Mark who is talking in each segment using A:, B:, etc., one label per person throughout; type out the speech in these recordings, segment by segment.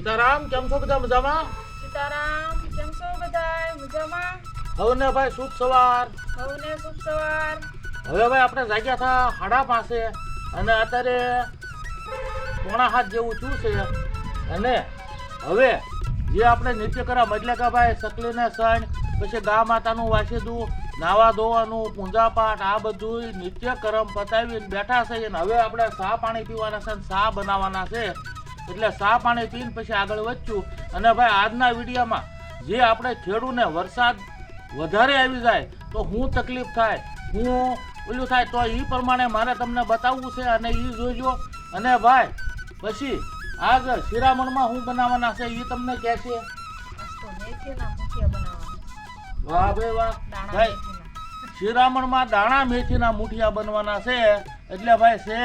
A: સીતારામ, કેમ છો બધા મજામાં?
B: સીતારામ, કેમ છો બધાય મજામાં?
A: હવને ભાઈ શુભ સવાર.
B: હવને શુભ સવાર.
A: હવે ભાઈ આપણે જાગ્યા હતા 5:30 અને અત્યારે 6:45 જેવું થયું છે. અને હવે જે આપણે નિત્ય કરવા એટલે કે ભાઈ સકલીને સણ, પછી ગા માતાનું વાસીદું, નાવા ધોવાનું, પૂજા પાઠ, આ બધું નિત્ય કર્મ પતાવીને બેઠા છે. અને હવે આપણે ચા પાણી પીવાના છે, ચા બનાવવાના છે. એટલે ચા પાણી પીને પછી આગળ વધશું. અને ભાઈ આજના વિડીયોમાં જે આપણે ખેડૂને વરસાદ વધારે આવી જાય તો શું તકલીફ થાય, હું ઓલું થાય, તો એ પ્રમાણે મારે તમને બતાવવું છે અને એ જોઈજો. અને ભાઈ પછી આજ શિરામણમાં શું બનાવવાના છે એ તમને કહે છે.
B: આજ તો મેથીના મુઠિયા બનાવવાના.
A: વાહ ભાઈ વાહ.
B: દાણા
A: ભાઈ
B: મેથીના.
A: શિરામણમાં દાણા મેથીના મુઠિયા બનવાના છે. એટલે ભાઈ છે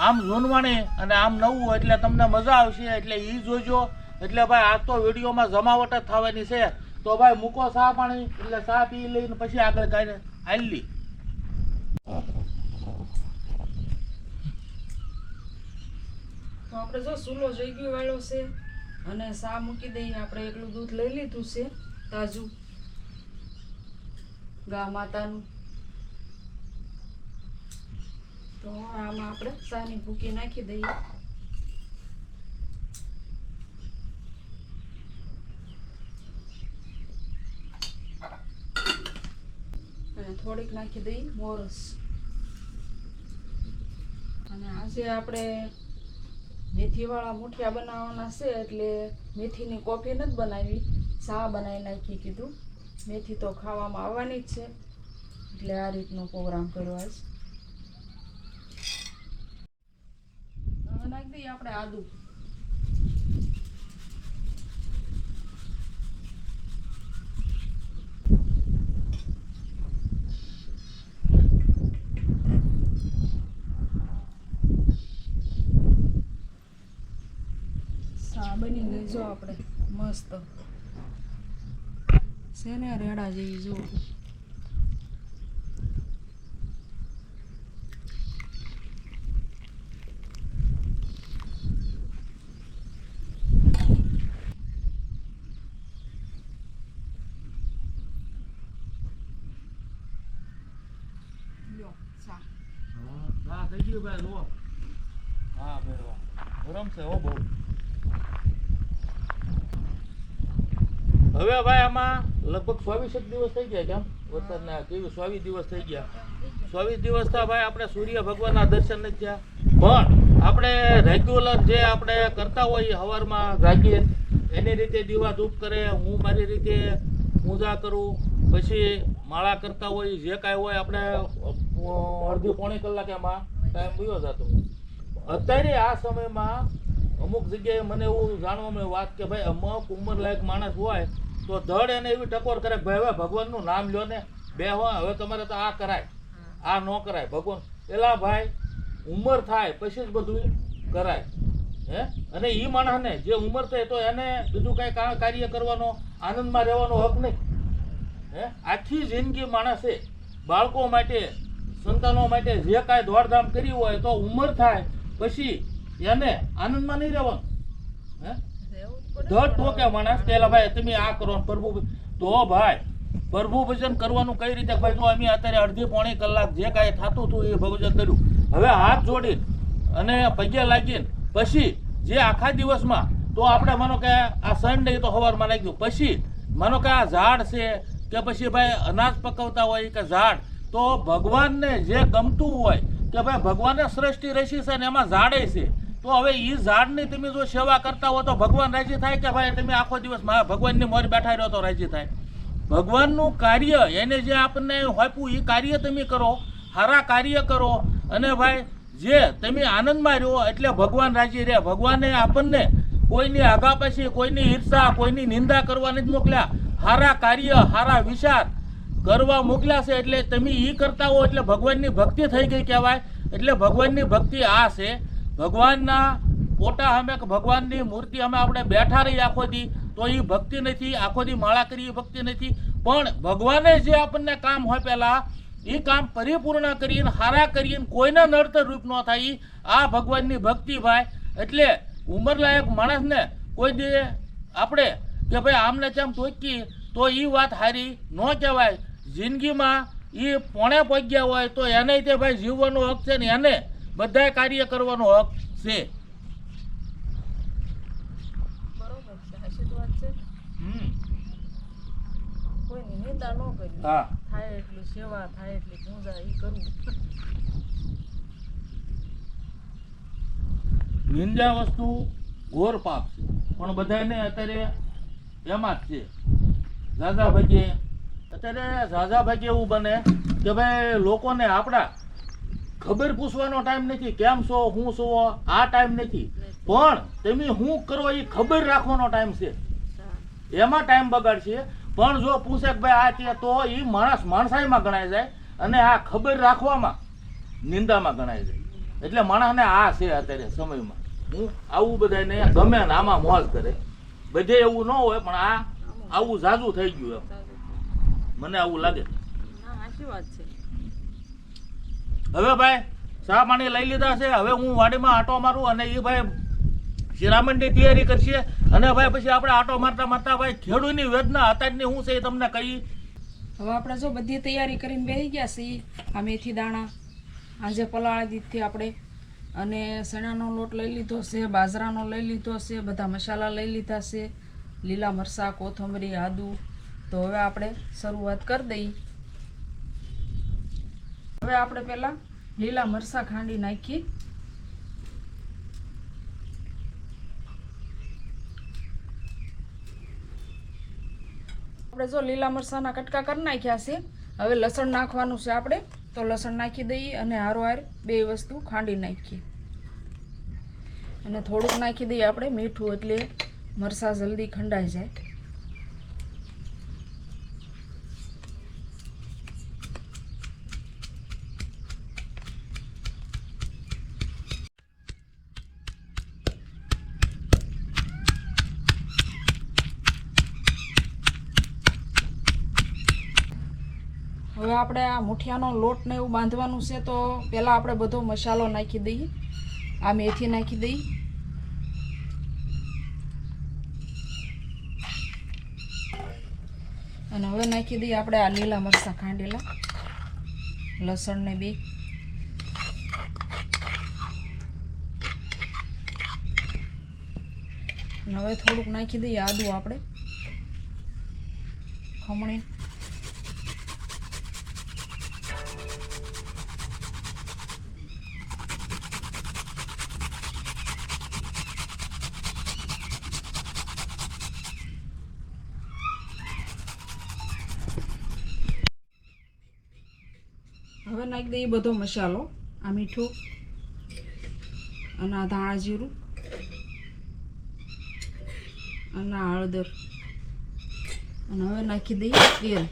A: આમ જૂનવાણી અને આમ નવું, એટલે તમને મજા આવશે. એટલે એ જોજો. એટલે ભાઈ આજ તો વિડીયોમાં જમાવટ જ થવાની છે. તો ભાઈ મૂકો ચા પાણી, એટલે ચા પી લઈને પછી આગળ કાઢે હાલી.
B: તો આપણે જો સૂલો જોઈ ગયો વાળો છે અને સા મૂકી દઈએ. આપણે એકલું દૂધ લઈ લીધું છે તાજું ગા માતાનું. તો આમાં આપણે સાની ભૂકી નાખી દઈએ. અને થોડીક નાખી દઈએ મોરસ. અને આજે આપણે મેથીવાળા મુઠિયા બનાવવાના છે, એટલે મેથીની કોફી નથી બનાવી, ચા બનાવી નાખી. કીધું મેથી તો ખાવામાં આવવાની જ છે, એટલે આ રીતનો પ્રોગ્રામ કર્યો આજ. હવે નાખી દઈએ આપણે આદુ. ચા બની ગઈ જો આપણે મસ્ત છે ને, રેડા જેવી જો. લ્યો ચા.
A: હા થઈ ગયું ભાઈ, જુઓ. હા ભાઈ વાહ, ગરમ છે હો બહુ. હવે ભાઈ આમાં લગભગ 24 દિવસ થઈ ગયા. કેમ વરસાદના કેવી 24 દિવસ થઈ ગયા. 24 દિવસ થયા ભાઈ આપણે સૂર્ય ભગવાનના દર્શન નથી થયા. પણ આપણે રેગ્યુલર જે આપણે કરતા હોય સવારમાં જાગીએ એની રીતે દીવા ધૂપ કરે, હું મારી રીતે પૂજા કરું, પછી માળા કરતા હોય, જે કાંઈ હોય આપણે અડધી પોણી કલાક એમાં ટાઈમ વયો જતો. અત્યારે આ સમયમાં અમુક જગ્યાએ મને એવું જાણવા મળ્યું વાત કે ભાઈ અમુક ઉંમરલાયક માણસ હોય તો ધડ એને એવી ટકોર કરે કે ભાઈ હવે ભગવાનનું નામ લ્યો ને, બે હોય હવે તમારે તો આ કરાય, આ ન કરાય. ભગવાન પેલા ભાઈ ઉંમર થાય પછી જ બધું કરાય. હે અને એ માણસને જે ઉંમર થાય તો એને બીજું કાંઈ કાર્ય કરવાનો, આનંદમાં રહેવાનો હક નહીં. હે આખી જિંદગી માણસે બાળકો માટે, સંતાનો માટે જે કાંઈ દોડધામ કરી હોય તો ઉંમર થાય પછી એને આનંદમાં નહીં રહેવાનું. હે ધડ ટોકે માણસ પેલા ભાઈ તમે આ કરો પ્રભુ, તો ભાઈ પ્રભુ ભજન કરવાનું કઈ રીતે ભાઈ? તો અમે અત્યારે અડધી પોણી કલાક જે કાંઈ થતું હતું એ ભજન કર્યું. હવે હાથ જોડીને અને પગે લાગીને પછી જે આખા દિવસમાં તો આપણે માનો કે આ સન્ડે તો સવારમાં લાગ્યું, પછી માનો કે આ ઝાડ છે કે પછી ભાઈ અનાજ પકવતા હોય કે ઝાડ, તો ભગવાનને જે ગમતું હોય કે ભાઈ ભગવાનને સૃષ્ટિ રચી છે ને એમાં ઝાડે છે, તો હવે એ ઝાડની તમે જો સેવા કરતા હો તો ભગવાન રાજી થાય કે ભાઈ તમે આખો દિવસ ભગવાનની મોર બેઠા રહ્યો તો રાજી થાય? ભગવાનનું કાર્ય એને જે આપણને હોપ્યું એ કાર્ય તમે કરો, સારા કાર્ય કરો, અને ભાઈ જે તમે આનંદમાં રહ્યો એટલે ભગવાન રાજી રહે. ભગવાને આપણને કોઈની આગા પછી, કોઈની ઈર્ષા, કોઈની નિંદા કરવા નથી મોકલ્યા, સારા કાર્ય, સારા વિચાર કરવા મોકલ્યા છે. એટલે તમે એ કરતા હો એટલે ભગવાનની ભક્તિ થઈ ગઈ કહેવાય. એટલે ભગવાનની ભક્તિ આ છે. ભગવાનના ફોટા અમે, ભગવાનની મૂર્તિ અમે આપણે બેઠા રહી આખો દી તો એ ભક્તિ નથી, આખો દી માળા કરી એ ભક્તિ નથી. પણ ભગવાને જે આપણને કામ હોય પહેલા એ કામ પરિપૂર્ણ કરીને હારા કરીને કોઈને નડતર રૂપ ન થાય, આ ભગવાનની ભક્તિ ભાઈ. એટલે ઉંમરલાયક માણસને કોઈ દે આપણે કે ભાઈ આમને તેમ ટોકી તો એ વાત સારી ન કહેવાય. જિંદગીમાં એ પોણે પગ્યા હોય તો એને તે ભાઈ જીવવાનો હક છે ને એને બધાય કાર્ય કરવાનો હક છે.
B: બરોબર છે, સાચી જ વાત છે. કોઈની નિંદા ન કરવી,
A: હા
B: થાય એટલી સેવા, થાય એટલી પૂજા એ કરવું.
A: નિંદા વસ્તુ ઘોર પાપ છે, પણ બધાને અત્યારે એમાં જ છે. ઝાઝા ભાગે અત્યારે ઝાઝા ભાગે એવું બને કે ભાઈ લોકોને આપણા ખબર પૂછવાનો ટાઈમ નથી, કેમ છો હું છો આ ટાઈમ નથી, પણ તમે શું કરો એ ખબર રાખવાનો ટાઈમ છે, એમાં ટાઈમ બગાડશે. પણ જો પૂછે કે ભાઈ આ તે તો એ માણસ માણસાઈમાં ગણાય જાય અને આ ખબર રાખવામાં નિંદામાં ગણાય જાય. એટલે માણસને આ છે અત્યારે સમયમાં હું આવું બધાને ગમે ને આમાં મોજ કરે. બધે એવું ન હોય પણ આ આવું ઝાઝુ થઈ ગયું એમ મને આવું લાગે.
B: હા, સાચી વાત છે.
A: હવે ભાઈ ચા પાણી લઈ લીધા છે, હવે હું વાડીમાં આટો મારું અને એ ભાઈ શિરામણની તૈયારી કરશે અને ભાઈ પછી આપણે આટો મારતા મારતા ભાઈ ખેડૂતની વેદના અત્યારની શું છે એ તમને કહી.
B: હવે આપણે જો બધી તૈયારી કરીને બેસી ગયા છીએ. આ મેથી દાણા આજે પલાળી દીધી આપણે, અને ચણાનો લોટ લઈ લીધો છે, બાજરાનો લઈ લીધો છે, બધા મસાલા લઈ લીધા છે, લીલા મરચાં, કોથમરી, આદુ. તો હવે આપણે શરૂઆત કરી દઈએ. હવે આપણે પહેલાં લીલા મરચાં ખાંડી નાખી. આપણે જો લીલા મરચાંના કટકા કરી નાખ્યા છે. હવે લસણ નાખવાનું છે આપણે, તો લસણ નાખી દઈએ અને હારોહાર બે વસ્તુ ખાંડી નાખીએ. અને થોડુંક નાખી દઈએ આપણે મીઠું, એટલે મરચાં જલ્દી ખંડાઈ જાય. હવે આપણે આ મુઠિયાનો લોટ ને એવું બાંધવાનું છે, તો પહેલાં આપણે બધો મસાલો નાખી દઈએ. આ મેથી નાખી દઈએ, અને હવે નાખી દઈએ આપણે આ લીલા મરચાં ખાંડેલા, લસણ ને બે, અને હવે થોડુંક નાખી દઈએ આદુ આપણે ખમણી. હવે નાખી દઈએ બધો મસાલો, આ મીઠું અને આ ધાણા જીરું અને આ હળદર, અને હવે નાખી દઈએ તેલ.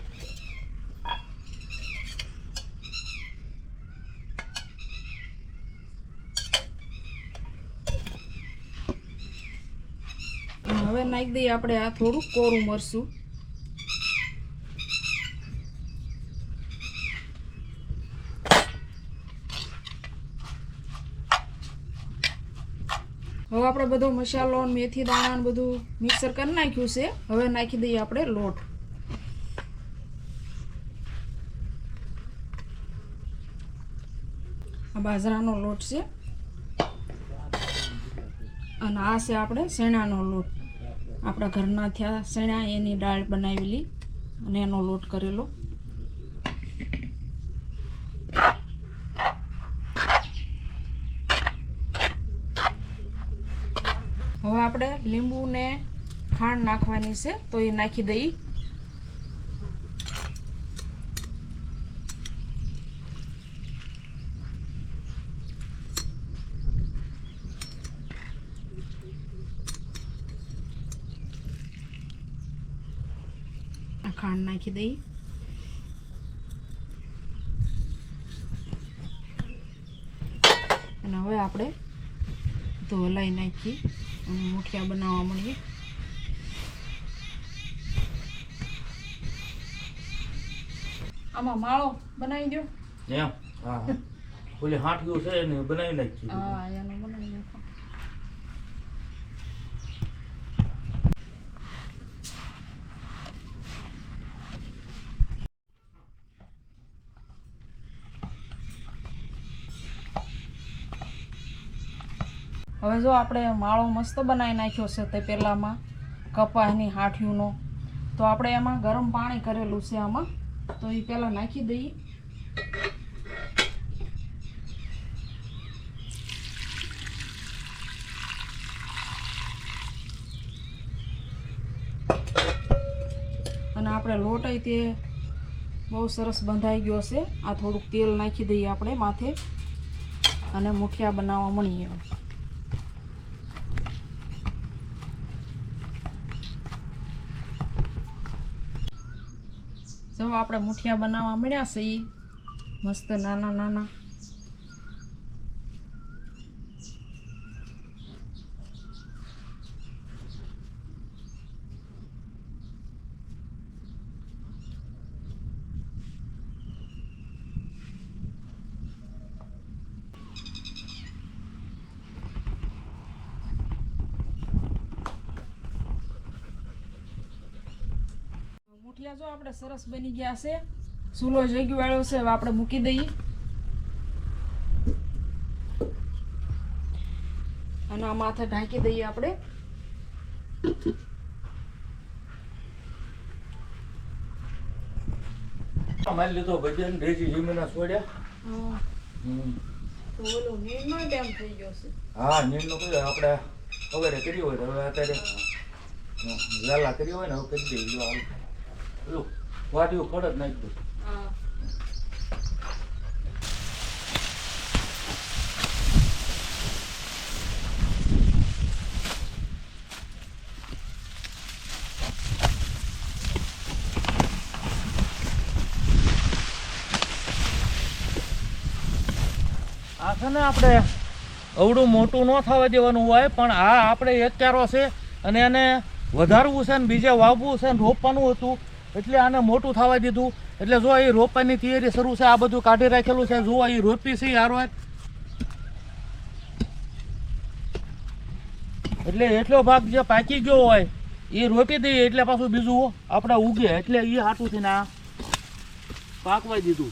B: અને હવે નાખી દઈએ આપણે આ થોડું કોરું મરચું. હવે આપણે બધો મસાલો, મેથી દાણા બધું મિક્સર કરી નાખ્યું છે. હવે નાખી દઈએ આપણે લોટ. આ બાજરાનો લોટ છે, અને આ છે આપણે ચણાનો લોટ. આપણા ઘરના થયા ચણા, એની દાળ બનાવેલી અને એનો લોટ કરેલો. હવે આપણે લીંબુ ને ખાંડ નાખવાની છે, તો એ નાખી દઈએ. આ ખાંડ નાખી દઈએ. અને હવે આપણે તો હલાવી નાખીએ અને મુઠિયા બનાવવા મળીએ. આમાં માળો બનાવી દો.
A: એમ હા હા ઓલી હાંઠિયું છે એને બનાવી નાખી.
B: હા, એનો બનાવી નાખો. હવે જો આપણે માળો મસ્ત બનાવી નાખ્યો છે તે પહેલાંમાં કપાસની હાઠીઓનો. તો આપણે એમાં ગરમ પાણી કરેલું છે આમાં, તો એ પહેલાં નાખી દઈએ. અને આપણે લોટ તે બહુ સરસ બંધાઈ ગયો છે. આ થોડુંક તેલ નાખી દઈએ આપણે માથે અને મુઠિયા બનાવવા મળીએ. જો આપણે મુઠિયા બનાવવા મળ્યા છે એ મસ્ત નાના નાના. મુઠિયા જો આપણે સરસ બની ગયા છે. સૂલો જગ્યો વાળો છે, હવે આપણે મૂકી દઈએ અને આ માથે ઢાંકી દઈએ આપણે.
A: મારી લીધો ભજન દેશી જીમીના છોડ્યા.
B: તો ઓલું નીરનો ટાઈમ થઈ ગયો છે.
A: હા, નીરનો કયો આપણે સવારે કરી હોય હવે અત્યારે વહેલા કરી હોય ને હવે કરી દઈએ. જો હાલ પેલું વાટીયું ખડ જ નાખ્યું.
B: હા,
A: આ છે ને આપણે અવડું મોટું ન થવા દેવાનું હોય, પણ આ આપણે એક ક્યારો છે અને એને વધારવું છે ને બીજે વાવવું છે ને રોપવાનું હતું, એટલે આને મોટું થવા દીધું. એટલે જો એ રોપવાની તૈયારી શરૂ છે. આ બધું કાઢી રાખેલું છે. જો એ રોપી છે હારો, એટલે એટલો ભાગ જે પાકી ગયો હોય એ રોપી દઈએ એટલે પાછું બીજું આપણે ઉગે, એટલે એ હાટું થઈને આ પાકવા દીધું.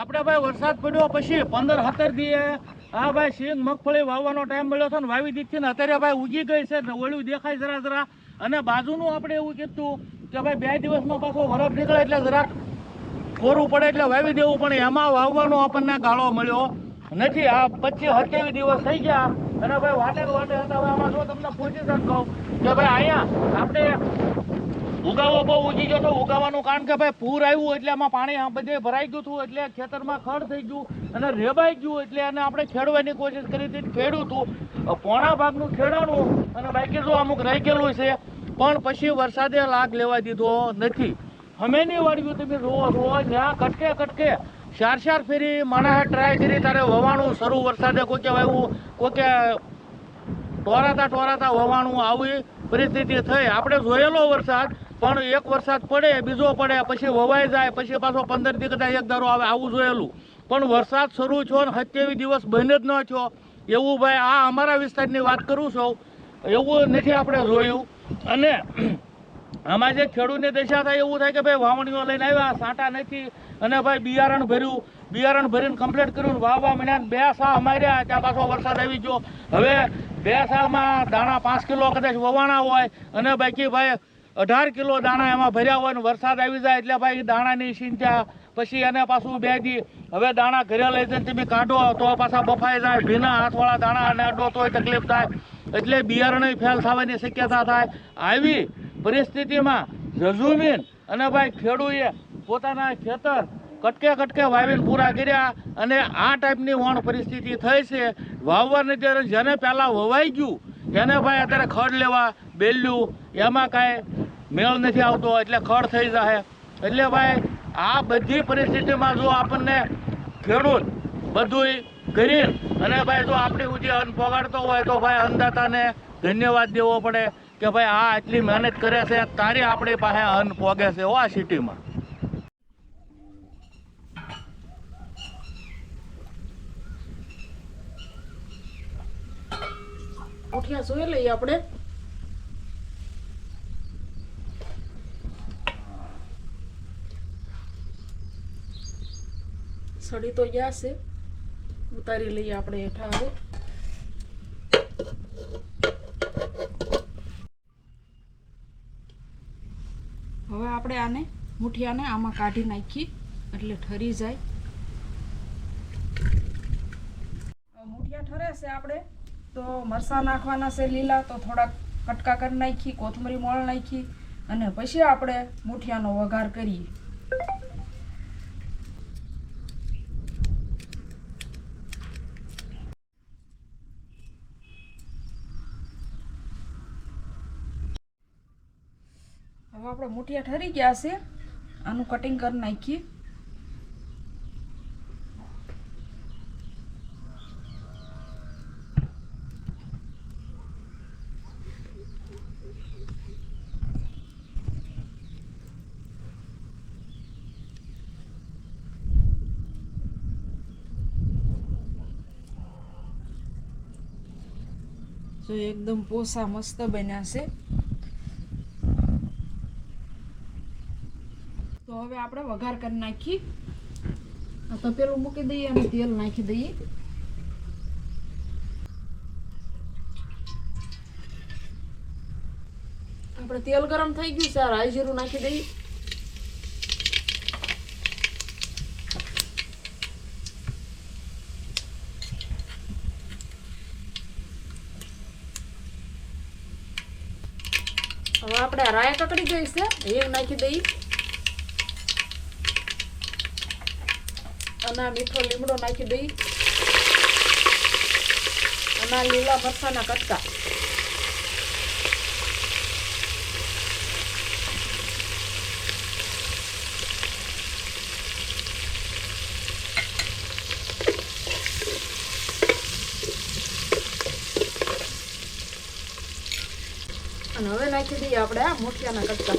A: આપણે ભાઈ વરસાદ પડ્યો પછી 15-17 દીએ હા ભાઈ સિંગ મગફળી વાવવાનો ટાઈમ મળ્યો હતો ને વાવી દીધી ને અત્યારે ભાઈ ઉગી ગઈ છે ને ઓળું દેખાય જરા જરા. અને બાજુનું આપણે એવું કીધું કે ભાઈ 2 દિવસમાં પાછો વરફ નીકળે એટલે જરાક કોરું પડે એટલે વાવી દેવું, પણ એમાં વાવવાનો આપણને ગાળો મળ્યો નથી. આ 25-27 દિવસ થઈ ગયા અને ભાઈ વાટે વાટે હતા. હવે આમાં જો તમને પૂછી શકો કે ભાઈ અહીંયા આપણે ઉગાવો બહુ ઉગી ગયો તો ઉગાવાનું કારણ કે ભાઈ પૂર આવ્યું એટલે એમાં પાણી બધે ભરાઈ ગયું હતું, એટલે ખેતરમાં ખડ થઈ ગયું અને રેબાઈ ગયું, એટલે એને આપણે ખેડવાની કોશિશ કરી હતી, ખેડ્યું હતું. પોણા ભાગનું ખેડાણું અને બાકી જો અમુક રહી ગયેલું છે, પણ પછી વરસાદે લાગ લેવા દીધો નથી. હમેની વાળ્યું તમે જોવો જ્યાં કટકે કટકે 4 ફેરી માણસે ટ્રાય કરી તારે વવાણું શરૂ વરસાદે કોઈ કે વાવ્યું, કોઈ કે ટોરાતા વવાણું, આવી પરિસ્થિતિ થઈ. આપણે જોયેલો વરસાદ, પણ એક વરસાદ પડે બીજો પડે પછી વવાઈ જાય પછી પાછો 15 દી કદાચ એક ધારો આવે, આવું જોયેલું. પણ વરસાદ શરૂ થયો ને 27 દિવસ બંધ જ ન થયો એવું ભાઈ આ અમારા વિસ્તારની વાત કરું છું એવું નથી આપણે જોયું. અને આમાં જે ખેડૂતની દશા થાય એવું થાય કે ભાઈ વાવણીઓ લઈને આવ્યા સાંટા નથી અને ભાઈ બિયારણ ભરીને કમ્પ્લીટ કર્યું વાવવા માંડ્યા 2 સાલ અમાર્યા ત્યાં પાછો વરસાદ આવી ગયો. હવે 2 સાલમાં દાણા 5 કિલો કદાચ વવાણા હોય અને બાકી ભાઈ 18 કિલો દાણા એમાં ભર્યા હોય ને વરસાદ આવી જાય એટલે ભાઈ દાણાની ચિંતા. પછી એને પાછું 2 દી હવે દાણા ઘરે લઈ જઈને તમે કાઢો તો પાછા બફાઈ જાય ભીના હાથવાળા દાણા અને અડો તોય તકલીફ થાય એટલે બિયારણ ફેલ થવાની શક્યતા થાય. આવી પરિસ્થિતિમાં જજુમીન અને ભાઈ ખેડૂએ પોતાના ખેતર કટકે વાવીને પૂરા કર્યા અને આ ટાઈપની વણ પરિસ્થિતિ થઈ છે. વાવવાની ત્યારે જેને પહેલાં વવાઈ ગયું એને ભાઈ અત્યારે ખડ લેવા બેલ્યું એમાં કાંઈ મેળ નથી આવતો એટલે ખડ થઈ જાય. એટલે ભાઈ આ બધી પરિસ્થિતિમાં જો આપણને ખેડૂત બધું કરી અને ભાઈ જો આપણી સુધી અન્ન પોગાડતો હોય તો ભાઈ અન્નદાતાને ધન્યવાદ દેવો પડે કે ભાઈ આ આટલી મહેનત કરે છે તારી આપણી પાસે અન્ન પોગે છે આ સિટીમાં.
B: મુઠિયા જોઈ લઈએ આપણે. સડી તો ગયા છે, ઉતારી લઈએ આપણે હેઠા. હવે આપણે આને મુઠિયાને આમાં કાઢી નાખી એટલે ઠરી જાય. મુઠિયા ઠરે છે આપણે તો મરચાં નાખવાના છે લીલા, તો થોડાક કટકા કરી નાખી, કોથમરી મોળ નાખી અને પછી આપણે મુઠિયાનો વઘાર કરીએ. હવે આપણે મુઠિયા ઠરી ગયા છે, આનું કટિંગ કરી નાખીએ. તો એકદમ પોસા મસ્ત બન્યા છે. તો હવે આપણે વઘાર કરી નાખી. તપેલું મૂકી દઈએ અને તેલ નાખી દઈએ. આપણે તેલ ગરમ થઈ ગયું છે, રાઈ જીરું નાખી દઈએ. હવે આપણે રાય કકડી ગઈ છે, હિંગ નાખી દઈએ અને મીઠો લીમડો નાખી દઈએ અને લીલા મરચાના કટકા. અને હવે નાખી દઈએ આપણે આ મુઠિયાના કટકા.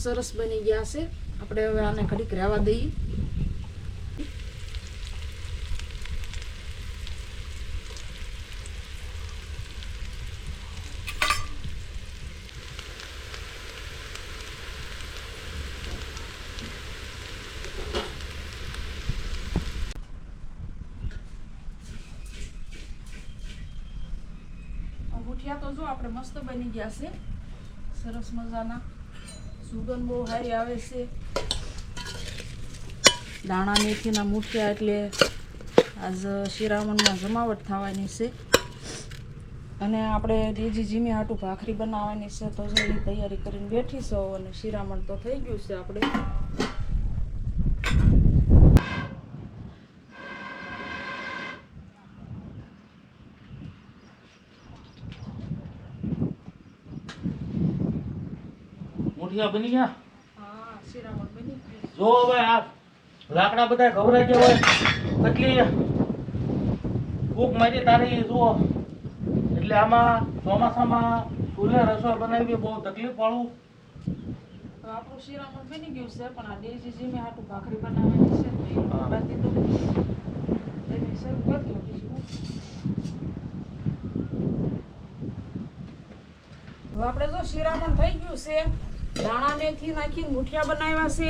B: સરસ બની ગયા છે. આપણે હવે આને ઘડીક રહેવા દઈએ. મુઠિયા તો જો આપણે મસ્ત બની ગયા છે, સરસ મજાના. સુગંધ બહુ સારી આવે છે. દાણા મેથીના મુઠિયા એટલે આજ શિરામણમાં જમાવટ થવાની છે અને આપણે દેજી જીમી હાટું ભાખરી બનાવવાની છે. તો જો એની તૈયારી કરીને બેઠી છો અને શિરામણ તો થઈ ગયું છે આપણે.
A: મુઠિયા બની ગયા.
B: હા શિરામણ બની ગયું.
A: જો હવે આ લાકડા બધા ઘવરાઈ ગયા હોય કેટલી ફૂંક મારી તારી જુઓ. એટલે આમાં ચોમાસામાં ચૂલે રસોઈ બનાવવી બહુ તકલીફ વાળું.
B: તો આપણું શિરામણ બની ગયું છે પણ આ ડેજી જીમે હાટું ભાખરી બનાવવાની છે તો એ
A: હા.
B: બાકી તો એને શરૂ કરી દો બીજું હું. હવે આપણે જો શિરામણ થઈ ગયું છે દાણા મેથી નાખીને મુઠિયા બનાવ્યા છે.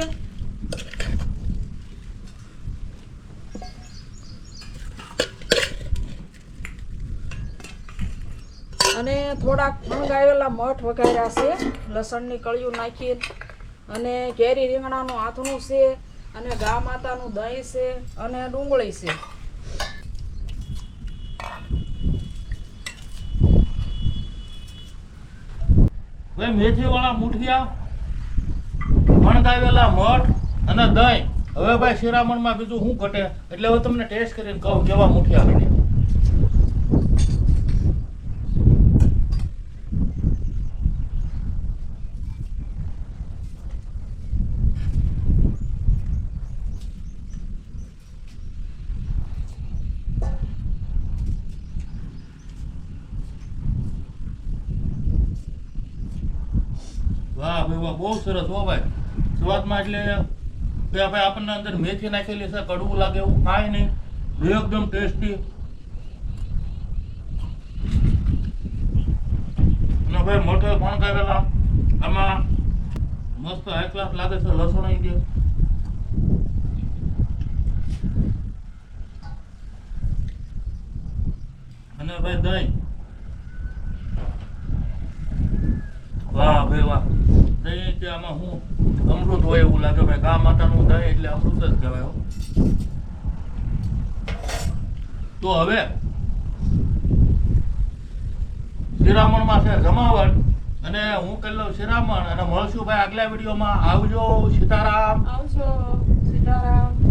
B: અને થોડાક ફણગાવેલા મઠ વઘાર્યા છે લસણની કળિયું નાખી અને કેરી રીંગણાનું આથણું છે અને ગા માતાનું દહીં છે અને ડુંગળી છે.
A: હવે મેથી વાળા મુઠિયા, વણગાવેલા મઠ અને દહીં. હવે ભાઈ શિરામણમાં બીજું શું ઘટે એટલે હવે તમને ટેસ્ટ કરીને કહું કેવા મુઠિયા બને. વાહ ભાઈ વાહ, બહુ સરસ હો ભાઈ. સ્વાદમાં એટલે કે ભાઈ આપણને અંદર મેથી નાખેલી છે, કડવું લાગે એવું કાંઈ નહીં, એકદમ ટેસ્ટી. અને ભાઈ મઠે ફણગાવેલા આમાં મસ્ત હાઈ ક્લાસ લાગે છે. લસણ આવી ગયું અને ભાઈ દહીં. વાહ ભાઈ વાહ, દહીં કે આમાં હું અમૃત હોય એવું લાગે ભાઈ. ગા માતાનું દહીં એટલે અમૃત જ કહેવાય હો. તો હવે શિરામણમાં છે જમાવટ અને હું કરી લઉં શિરામણ અને મળશું ભાઈ આગલા વિડીયોમાં. આવજો. સીતારામ.
B: આવજો સીતારામ.